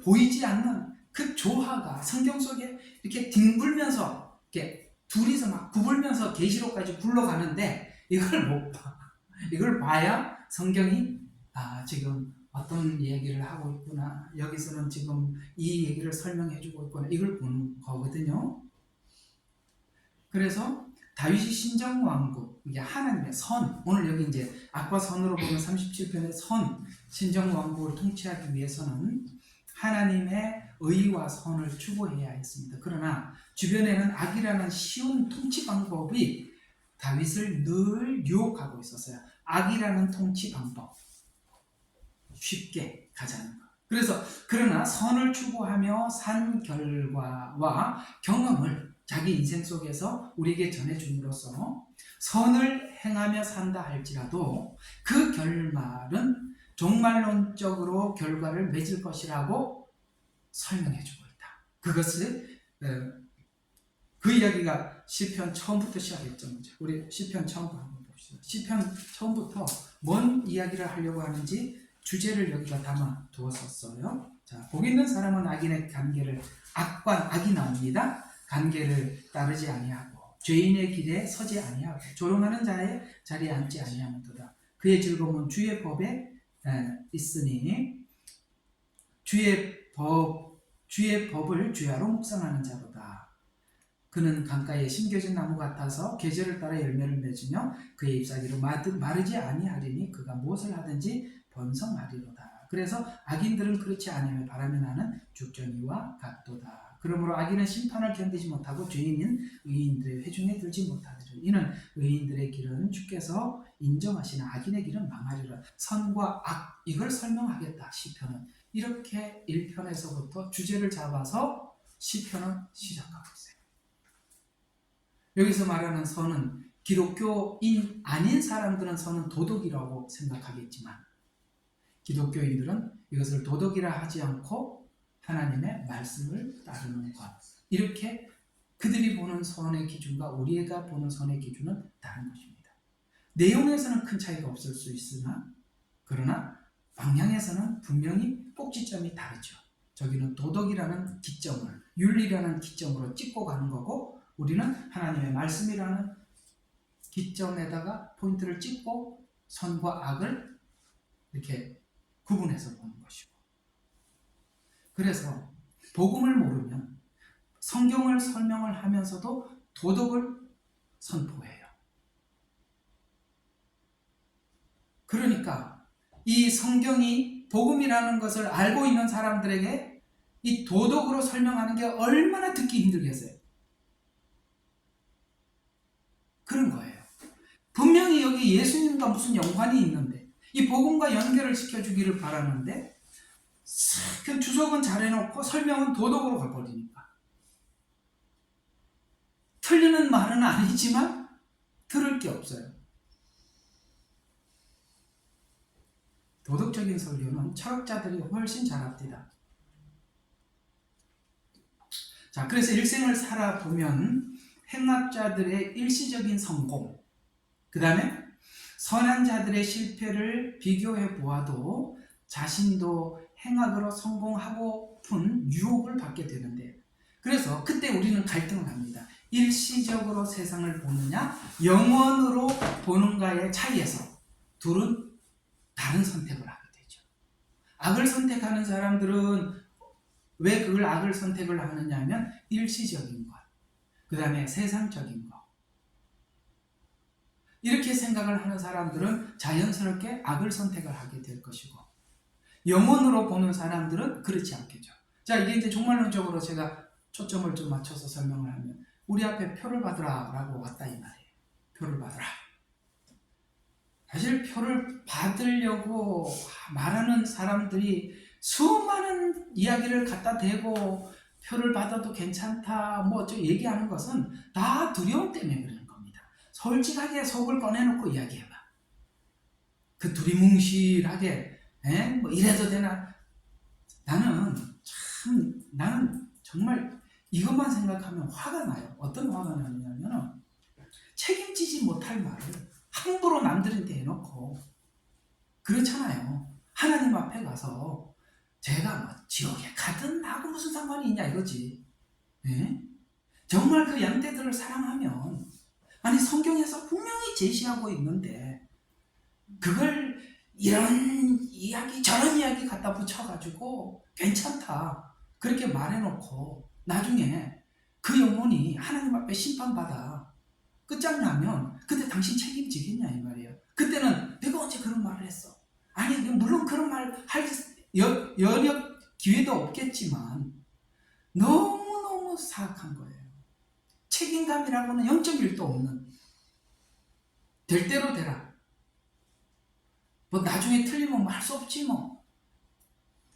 보이지 않는 그 조화가 성경 속에 이렇게 뒹굴면서 이렇게 둘이서 막 구불면서 계시록까지 굴러가는데 이걸 못 봐. 이걸 봐야 성경이 지금 어떤 얘기를 하고 있구나. 여기서는 지금 이 얘기를 설명해 주고 있구나. 이걸 보는 거거든요. 그래서 다윗이 신정왕국, 이게 하나님의 선, 오늘 여기 이제 악과 선으로 보면 37편의 선, 신정왕국을 통치하기 위해서는 하나님의 의와 선을 추구해야 했습니다. 그러나 주변에는 악이라는 쉬운 통치 방법이 다윗을 늘 유혹하고 있었어요. 악이라는 통치 방법, 쉽게 가자는 것. 그러나 선을 추구하며 산 결과와 경험을 자기 인생 속에서 우리에게 전해줌으로써 선을 행하며 산다 할지라도 그 결말은 종말론적으로 결과를 맺을 것이라고 설명해주고 있다. 그것을 그 이야기가 시편 처음부터 시작했죠. 우리 시편 처음부터 한번 봅시다. 시편 처음부터 뭔 이야기를 하려고 하는지 주제를 여기다 담아 두었었어요. 자, 복 있는 사람은 악인의 관계를 악이 나옵니다. 관계를 따르지 아니하고 죄인의 길에 서지 아니하고 조롱하는 자의 자리에 앉지 아니하는도다. 그의 즐거움은 주의 법에 있으니 주의 법을 주야로 묵상하는 자로다. 그는 강가에 심겨진 나무 같아서 계절을 따라 열매를 맺으며 그의 잎사귀로 마르지 아니하리니 그가 무엇을 하든지 번성하리로다. 그래서 악인들은 그렇지 아니하며 바람이 나는 죽전이와 같도다. 그러므로 악인은 심판을 견디지 못하고 죄인은 의인들의 회중에 들지 못하리라. 이는 의인들의 길은 주께서 인정하시나 악인의 길은 망하리라. 선과 악, 이걸 설명하겠다. 시편은 이렇게 1편에서부터 주제를 잡아서 시편은 시작하고 있어요. 여기서 말하는 선은 기독교인 아닌 사람들은 선은 도덕이라고 생각하겠지만 기독교인들은 이것을 도덕이라 하지 않고 하나님의 말씀을 따르는 것, 이렇게 그들이 보는 선의 기준과 우리가 보는 선의 기준은 다른 것입니다. 내용에서는 큰 차이가 없을 수 있으나 그러나 방향에서는 분명히 꼭지점이 다르죠. 저기는 도덕이라는 기점을, 윤리라는 기점으로 찍고 가는 거고 우리는 하나님의 말씀이라는 기점에다가 포인트를 찍고 선과 악을 이렇게 구분해서 보는 것이고, 그래서 복음을 모르면 성경을 설명을 하면서도 도덕을 선포해요. 그러니까 이 성경이 복음이라는 것을 알고 있는 사람들에게 이 도덕으로 설명하는 게 얼마나 듣기 힘들겠어요. 그런 거예요. 분명히 여기 예수님과 무슨 연관이 있는데 이 복음과 연결을 시켜주기를 바라는데 그 주석은 잘해놓고 설명은 도덕으로 가버리니까 틀리는 말은 아니지만 들을 게 없어요. 도덕적인 설교는 철학자들이 훨씬 잘합니다. 자, 그래서 일생을 살아보면 행악자들의 일시적인 성공, 그 다음에 선한 자들의 실패를 비교해 보아도 자신도 행악으로 성공하고픈 유혹을 받게 되는데, 그래서 그때 우리는 갈등을 합니다. 일시적으로 세상을 보느냐 영원으로 보는가의 차이에서 둘은 다른 선택을 하게 되죠. 악을 선택하는 사람들은 왜 그걸 악을 선택을 하느냐 하면 일시적인 것, 그 다음에 세상적인 것, 이렇게 생각을 하는 사람들은 자연스럽게 악을 선택을 하게 될 것이고, 영혼으로 보는 사람들은 그렇지 않겠죠. 자, 이게 이제 종말론적으로 제가 초점을 좀 맞춰서 설명을 하면 우리 앞에 표를 받으라 라고 왔다 이 말이에요. 표를 받으라. 사실 표를 받으려고 말하는 사람들이 수많은 이야기를 갖다 대고 표를 받아도 괜찮다 뭐 어쩌고 얘기하는 것은 다 두려움 때문에 그러는 겁니다. 솔직하게 속을 꺼내놓고 이야기해봐. 그 두리뭉실하게 뭐 이래도 되나? 나는 정말 이것만 생각하면 화가 나요. 어떤 화가 나냐면 책임지지 못할 말을 함부로 남들한테 해놓고 그렇잖아요. 하나님 앞에 가서 제가 뭐 지옥에 가든 나하고 무슨 상관이 있냐 이거지. 예? 정말 그 양떼들을 사랑하면, 아니 성경에서 분명히 제시하고 있는데 그걸 이런 이야기 저런 이야기 갖다 붙여가지고 괜찮다 그렇게 말해놓고 나중에 그 영혼이 하나님 앞에 심판받아 끝장나면 그때 당신 책임지겠냐 이 말이에요. 그때는 내가 언제 그런 말을 했어? 아니 물론 그런 말 할 여력 기회도 없겠지만 너무너무 사악한 거예요. 책임감이라고는 0.1도 없는, 될 대로 되라. 뭐 나중에 틀리면 할 수 없지 뭐.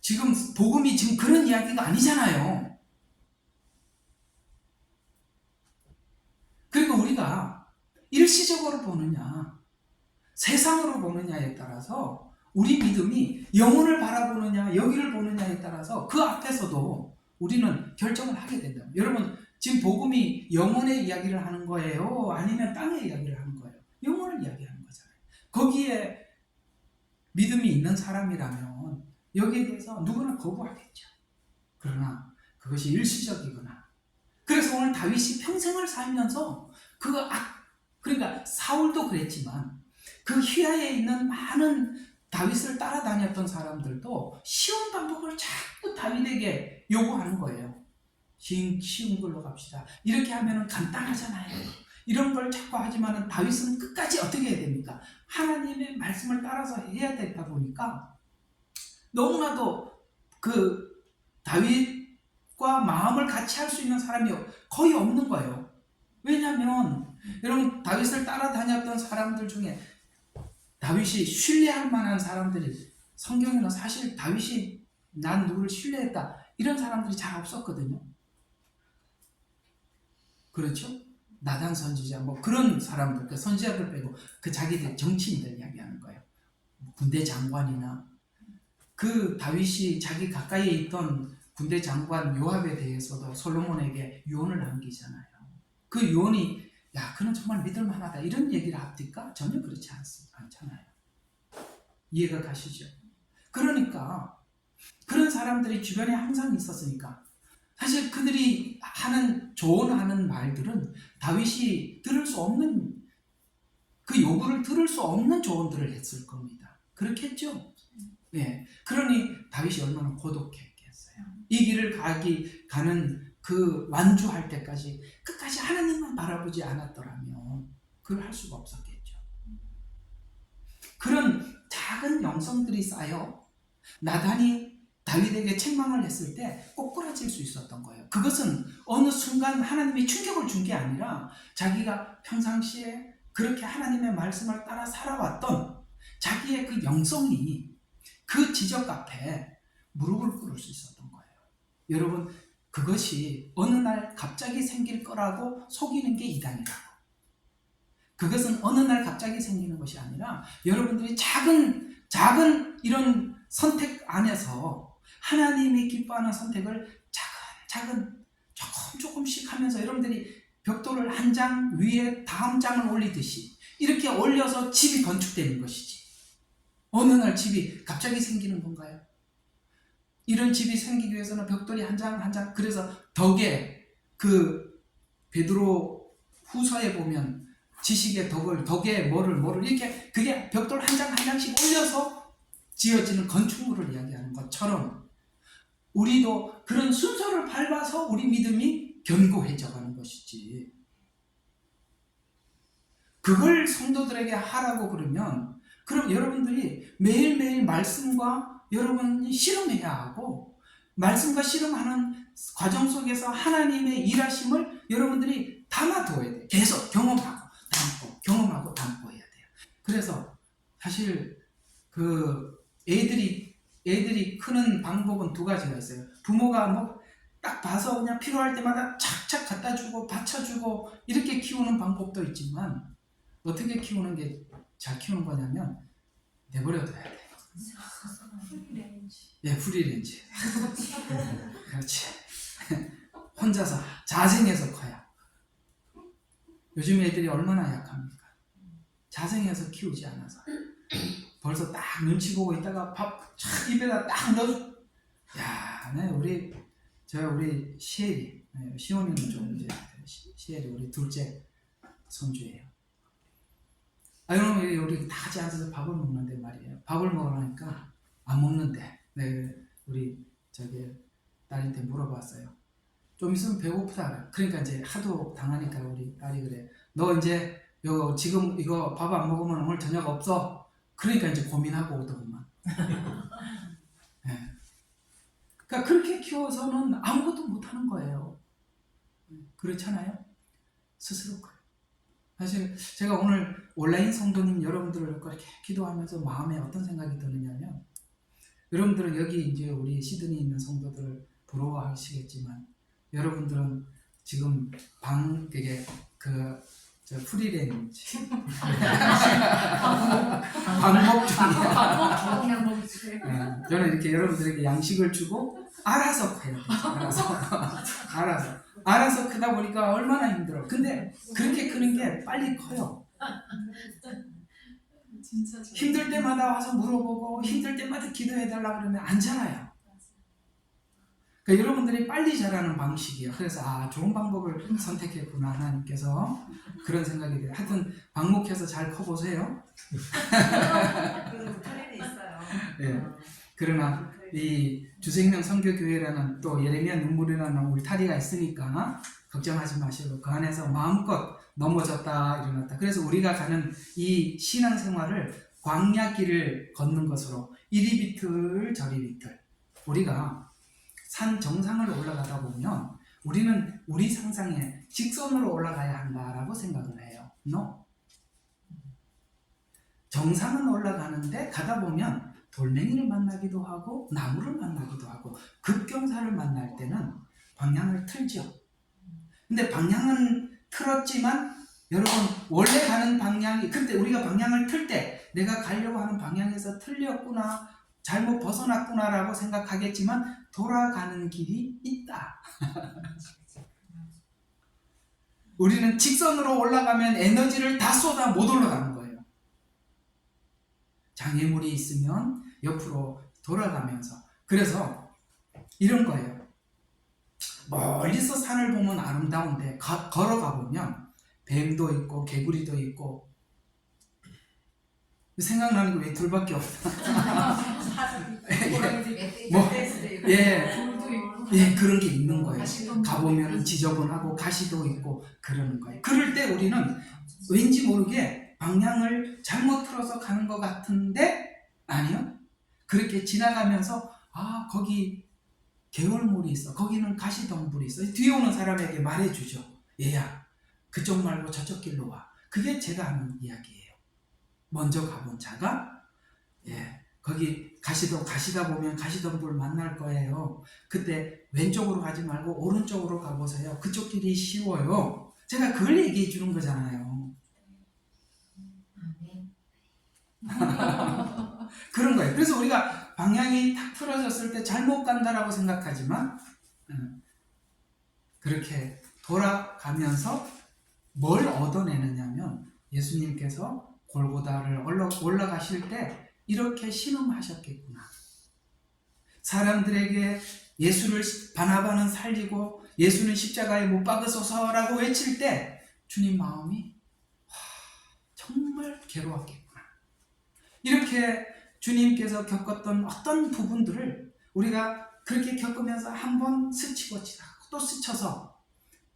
지금 복음이 지금 그런 이야기가 아니잖아요. 그리고 우리가 일시적으로 보느냐 세상으로 보느냐에 따라서 우리 믿음이 영혼을 바라보느냐 여기를 보느냐에 따라서 그 앞에서도 우리는 결정을 하게 된다. 여러분 지금 복음이 영혼의 이야기를 하는 거예요? 아니면 땅의 이야기를 하는 거예요? 영혼을 이야기하는 거잖아요. 거기에 믿음이 있는 사람이라면 여기에 대해서 누구나 거부하겠죠. 그러나 그것이 일시적이거나 그래서 오늘 다윗이 평생을 살면서 그러니까 사울도 그랬지만 그 휘하에 있는 많은 다윗을 따라다녔던 사람들도 쉬운 방법을 자꾸 다윗에게 요구하는 거예요. 쉬운 걸로 갑시다. 이렇게 하면 간단하잖아요. 이런 걸 자꾸 하지만 다윗은 끝까지 어떻게 해야 됩니까? 하나님의 말씀을 따라서 해야 되다 보니까 너무나도 그 다윗과 마음을 같이 할 수 있는 사람이 거의 없는 거예요. 왜냐하면 여러분 다윗을 따라다녔던 사람들 중에 다윗이 신뢰할 만한 사람들이 성경에는 사실 다윗이 난 누구를 신뢰했다 이런 사람들이 잘 없었거든요. 그렇죠? 나단 선지자 뭐 그런 사람들, 그 선지자들 빼고 그 자기들 정치인들 이야기하는 거예요. 군대 장관이나 그 다윗이 자기 가까이에 있던 군대 장관 요압에 대해서도 솔로몬에게 유언을 남기잖아요. 그 유언이 야 그는 정말 믿을만하다 이런 얘기를 합니까? 전혀 그렇지 않잖아요. 이해가 가시죠? 그러니까 그런 사람들이 주변에 항상 있었으니까 사실 그들이 조언하는 말들은 다윗이 들을 수 없는 그 요구를 들을 수 없는 조언들을 했을 겁니다. 그렇겠죠? 예. 그러니 다윗이 얼마나 고독했겠어요. 이 길을 가는 그 완주할 때까지 끝까지 하나님만 바라보지 않았더라면 그걸 할 수가 없었겠죠. 그런 작은 영성들이 쌓여 나단이 다윗에게 책망을 했을 때 꼬꾸라질 수 있었던 거예요. 그것은 어느 순간 하나님이 충격을 준 게 아니라 자기가 평상시에 그렇게 하나님의 말씀을 따라 살아왔던 자기의 그 영성이 그 지적 앞에 무릎을 꿇을 수 있었던 거예요. 여러분 그것이 어느 날 갑자기 생길 거라고 속이는 게 이단이라고. 그것은 어느 날 갑자기 생기는 것이 아니라 여러분들이 작은 이런 선택 안에서 하나님이 기뻐하는 선택을 작은 조금씩 하면서 여러분들이 벽돌을 한 장 위에 다음 장을 올리듯이 이렇게 올려서 집이 건축되는 것이지. 어느 날 집이 갑자기 생기는 건가요? 이런 집이 생기기 위해서는 벽돌이 한 장 그래서 덕에 그 베드로 후서에 보면 지식의 덕에 뭐를 이렇게 그게 벽돌 한 장씩 올려서 지어지는 건축물을 이야기하는 것처럼 우리도 그런 순서를 밟아서 우리 믿음이 견고해져 가는 것이지. 그걸 성도들에게 하라고 그러면 그럼 여러분들이 매일매일 말씀과 여러분이 씨름해야 하고 말씀과 씨름하는 과정 속에서 하나님의 일하심을 여러분들이 담아둬야 돼요. 계속 경험하고 담고 해야 돼요. 그래서 사실 그 애들이 크는 방법은 두 가지가 있어요. 부모가 뭐 딱 봐서 그냥 필요할 때마다 착착 갖다 주고 받쳐주고 이렇게 키우는 방법도 있지만 어떻게 키우는 게 잘 키우는 거냐면 내버려둬야 돼요. 프리레인지. 예, 프리레인지. 그렇지. 혼자서 자생해서 커야. 요즘 애들이 얼마나 약합니까? 자생해서 키우지 않아서. 벌써 딱 눈치 보고 있다가 밥 착 입에다 딱 넣어줘. 야, 네, 우리 시엘이, 시온이는 좀 이제 시엘이 우리 둘째 손주예요. 여러분 우리 다 같이 앉아서 밥을 먹는데 말이에요. 밥을 먹으라니까 안 먹는데, 네, 우리 딸한테 물어봤어요. 좀 있으면 배고프다. 그러니까 이제 하도 당하니까 우리 딸이 그래. 너 이제 지금 이거 밥 안 먹으면 오늘 저녁 없어. 그러니까 이제 고민하고 오더구만. 네. 그러니까 그렇게 키워서는 아무것도 못하는 거예요. 그렇잖아요? 스스로 그래요. 사실 제가 오늘 온라인 성도님 여러분들을 그렇게 기도하면서 마음에 어떤 생각이 드느냐면 여러분들은 여기 이제 우리 시드니에 있는 성도들을 부러워하시겠지만 여러분들은 지금 저 프리랜지 방목 중이야. 저는 이렇게 여러분들에게 양식을 주고 알아서 커요. 알아서 크다 보니까 얼마나 힘들어. 근데 그렇게 크는 게 빨리 커요. 진짜 힘들 때마다 와서 물어보고 힘들 때마다 기도해달라 그러면 안 자라요. 그러니까 여러분들이 빨리 자라는 방식이에요. 그래서 좋은 방법을 선택했구나 하나님께서 그런 생각이 돼요. 하여튼 방목해서 잘 커보세요. 그래도 트렌이 있어요. 예. 그러나 이 주생명 선교교회라는 또 예레미야 눈물이라는 울타리가 있으니까 걱정하지 마시고 그 안에서 마음껏 넘어졌다 일어났다. 그래서 우리가 가는 이 신앙생활을 광야길을 걷는 것으로 이리 비틀 저리 비틀, 우리가 산 정상을 올라가다 보면 우리는 우리 상상에 직선으로 올라가야 한다라고 생각을 해요. No. 정상은 올라가는데 가다 보면 돌멩이를 만나기도 하고 나무를 만나기도 하고 급경사를 만날 때는 방향을 틀죠. 근데 방향은 틀었지만 여러분 원래 가는 방향이, 근데 우리가 방향을 틀 때 내가 가려고 하는 방향에서 틀렸구나, 잘못 벗어났구나 라고 생각하겠지만 돌아가는 길이 있다. 우리는 직선으로 올라가면 에너지를 다 쏟아 못 올라가는 거예요. 장애물이 있으면 옆으로 돌아가면서, 그래서 이런 거예요. 멀리서 산을 보면 아름다운데 걸어가 보면 뱀도 있고 개구리도 있고, 생각나는 게 왜 둘밖에 없다. 그런 게 있는 거예요. 가보면 지저분하고 가시도 있고 그러는 거예요. 그럴 때 우리는 왠지 모르게 방향을 잘못 틀어서 가는 것 같은데 아니요. 그렇게 지나가면서 거기 개울물이 있어. 거기는 가시덤불이 있어. 뒤에 오는 사람에게 말해주죠. 얘야, 그쪽 말고 저쪽 길로 와. 그게 제가 하는 이야기예요. 먼저 가본 자가 거기 가시다 보면 가시덤불 만날 거예요. 그때 왼쪽으로 가지 말고 오른쪽으로 가보세요. 그쪽 길이 쉬워요. 제가 그걸 얘기해 주는 거잖아요. 그런 거예요. 그래서 우리가 방향이 탁 틀어졌을 때 잘못 간다라고 생각하지만 그렇게 돌아가면서 뭘 얻어내느냐면 예수님께서 골고다를 올라가실 때 이렇게 신음하셨겠구나. 사람들에게 예수를 바나바는 살리고 예수는 십자가에 못 박으소서라고 외칠 때 주님 마음이 정말 괴로웠겠구나. 이렇게 주님께서 겪었던 어떤 부분들을 우리가 그렇게 겪으면서 한번 스치고 지나고 또 스쳐서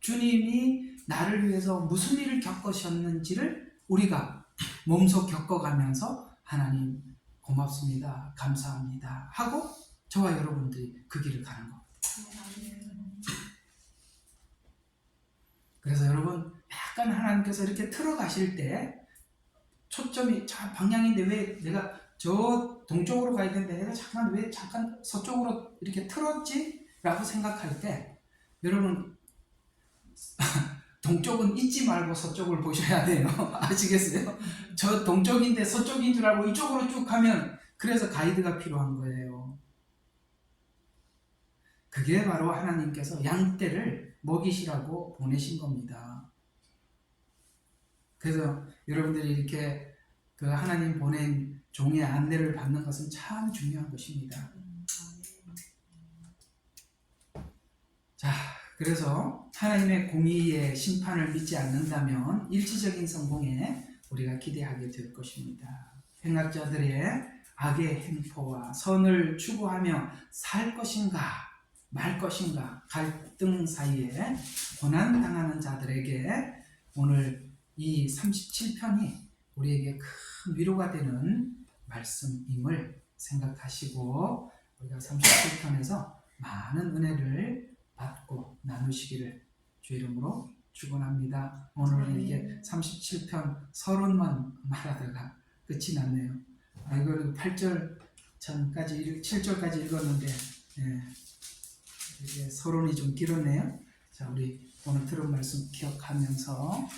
주님이 나를 위해서 무슨 일을 겪으셨는지를 우리가 몸소 겪어가면서 하나님 고맙습니다, 감사합니다 하고 저와 여러분들이 그 길을 가는 겁니다. 그래서 여러분 약간 하나님께서 이렇게 틀어가실 때 초점이 저 방향인데 왜 내가 저 동쪽으로 가야 되는데 내가 왜 잠깐 서쪽으로 이렇게 틀었지? 라고 생각할 때 여러분 동쪽은 잊지 말고 서쪽을 보셔야 돼요. 아시겠어요? 저 동쪽인데 서쪽인 줄 알고 이쪽으로 쭉 가면 그래서 가이드가 필요한 거예요. 그게 바로 하나님께서 양떼를 먹이시라고 보내신 겁니다. 그래서 여러분들이 이렇게 그 하나님 보낸 종의 안내를 받는 것은 참 중요한 것입니다. 자, 그래서 하나님의 공의의 심판을 믿지 않는다면 일시적인 성공에 우리가 기대하게 될 것입니다. 행악자들의 악의 행포와 선을 추구하며 살 것인가 말 것인가 갈등 사이에 고난당하는 자들에게 오늘 이 37편이 우리에게 큰 위로가 되는 말씀임을 생각하시고 우리가 37편에서 많은 은혜를 받고 나누시기를 주 이름으로 축원합니다. 오늘은 이게 37편 서론만 말하다가 끝이 났네요. 이거를 8절 전까지 7절까지 읽었는데 이게 서론이 좀 길었네요. 자, 우리 오늘 들은 말씀 기억하면서